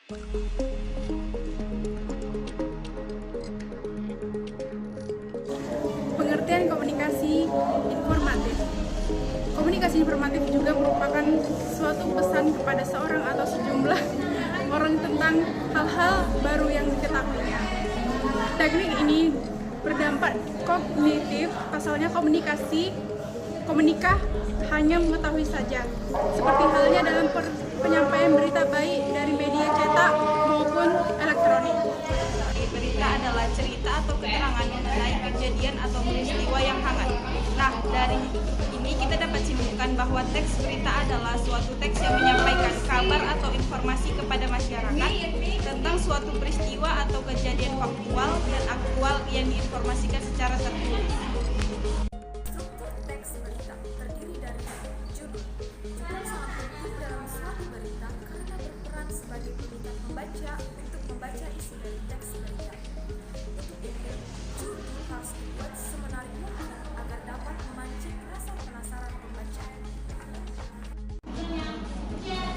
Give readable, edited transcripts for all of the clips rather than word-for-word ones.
Pengertian komunikasi informatif. Komunikasi informatif juga merupakan suatu pesan kepada seorang atau sejumlah orang tentang hal-hal baru yang diketahuinya. Teknik ini berdampak kognitif, pasalnya komunika hanya mengetahui saja, seperti halnya dalam penyampaian berita baik dari media cetak maupun elektronik. Berita adalah cerita atau keterangan mengenai kejadian atau peristiwa yang hangat. Nah, dari ini kita dapat simpulkan bahwa teks berita adalah suatu teks yang menyampaikan kabar atau informasi kepada masyarakat tentang suatu peristiwa atau kejadian faktual dan aktual yang diinformasikan secara tertulis. Struktur teks berita terdiri dari judul. Judul sangat penting dalam suatu berita karena berperan sebagai pemikat membaca untuk membaca isi dari teks berita. Untuk itu, judul harus dibuat semenarik mungkin agar dapat memancing rasa penasaran pembaca.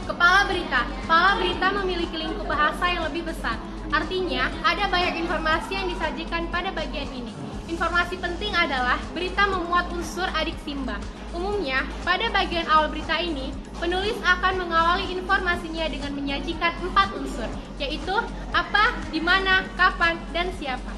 Kepala berita. Kepala berita memiliki lingkup bahasa yang lebih besar. Artinya, ada banyak informasi yang disajikan pada bagian ini. Informasi penting adalah berita memuat unsur adiksimba. Umumnya, pada bagian awal berita ini, penulis akan mengawali informasinya dengan menyajikan 4 unsur, yaitu apa, di mana, kapan, dan siapa.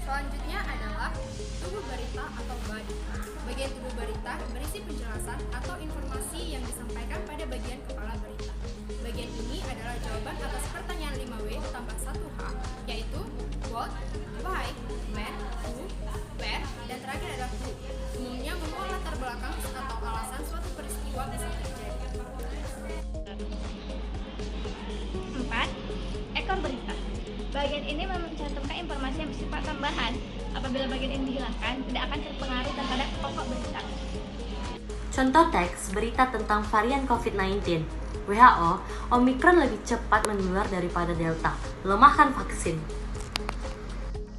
Selanjutnya adalah tubuh berita atau body. Bagian tubuh berita berisi penjelasan atau informasi yang disampaikan pada bagian kepala berita. Bagian ini adalah jawaban atas pertanyaan 5W tambah 1H, yaitu what, why, when, who, where, dan terakhir adalah who. Umumnya memuat latar belakang atau alasan suatu peristiwa bisa terjadi. 4. Ekor berita. Bagian ini mencantumkan informasi yang bersifat tambahan. Apabila bagian ini dihilangkan, tidak akan terpengaruh terhadap pokok berita. Contoh teks berita tentang varian COVID-19. WHO, Omikron lebih cepat menular daripada Delta. Lemahkan vaksin.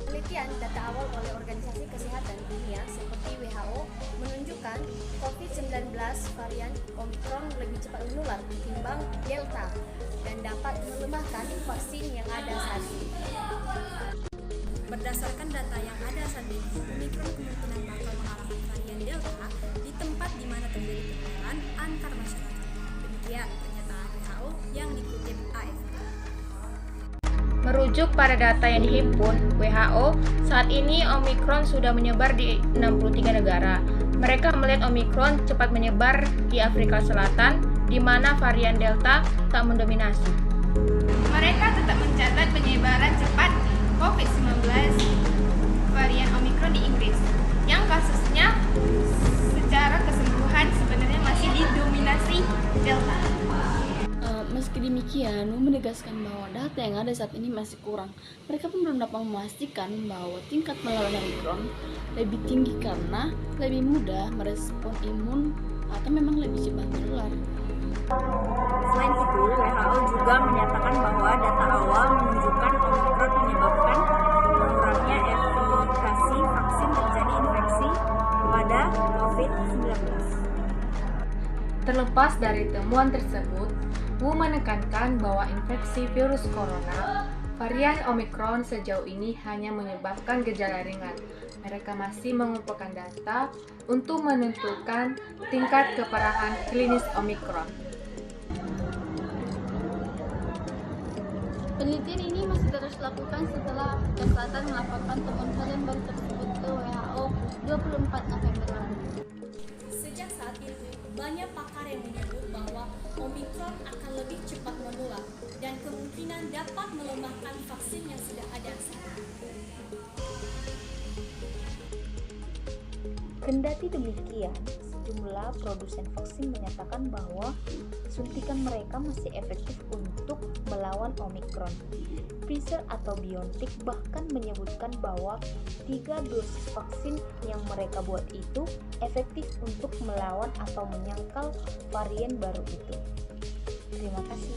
Penelitian data awal oleh Organisasi Kesehatan Dunia seperti WHO menunjukkan COVID-19 varian Omikron lebih cepat menular ketimbang Delta dan dapat melemahkan vaksin yang ada saat ini. Berdasarkan data yang ada saat ini, Omikron kemungkinan bakal mengalahkan varian Delta di tempat di mana terjadi penularan antar masyarakat. Demikian pernyataan WHO yang dikutip AFP. Merujuk pada data yang dihimpun WHO, saat ini Omikron sudah menyebar di 63 negara. Mereka melihat Omikron cepat menyebar di Afrika Selatan, di mana varian Delta tak mendominasi. Mereka tetap mencatat penyebaran cepat COVID-19 varian Omikron di Inggris, yang kasusnya secara kesembuhan sebenarnya masih didominasi Delta. Meski demikian, menegaskan bahwa data yang ada saat ini masih kurang. Mereka pun belum dapat memastikan bahwa tingkat melawan Omikron lebih tinggi karena lebih mudah merespon imun atau memang lebih cepat menular. Selain itu, WHO juga menyatakan bahwa data awal menunjukkan Omikron menyebabkan menguranginya efikasi vaksin terjadi infeksi pada COVID-19. Terlepas dari temuan tersebut, WHO menekankan bahwa infeksi virus corona varian Omikron sejauh ini hanya menyebabkan gejala ringan. Mereka masih mengumpulkan data untuk menentukan tingkat keparahan klinis Omikron. Penelitian ini masih terus dilakukan setelah Afrika Selatan melaporkan temuan varian baru tersebut ke WHO 24 November lalu. Sejak saat itu, banyak pakar yang menyebut bahwa Omikron akan lebih cepat menular dan kemungkinan dapat melemahkan vaksin yang sudah ada saat ini. Kendati demikian, sejumlah produsen vaksin menyatakan bahwa suntikan mereka masih efektif untuk melawan Omikron. Pfizer atau BioNTech bahkan menyebutkan bahwa 3 dosis vaksin yang mereka buat itu efektif untuk melawan atau menyangkal varian baru itu. Terima kasih.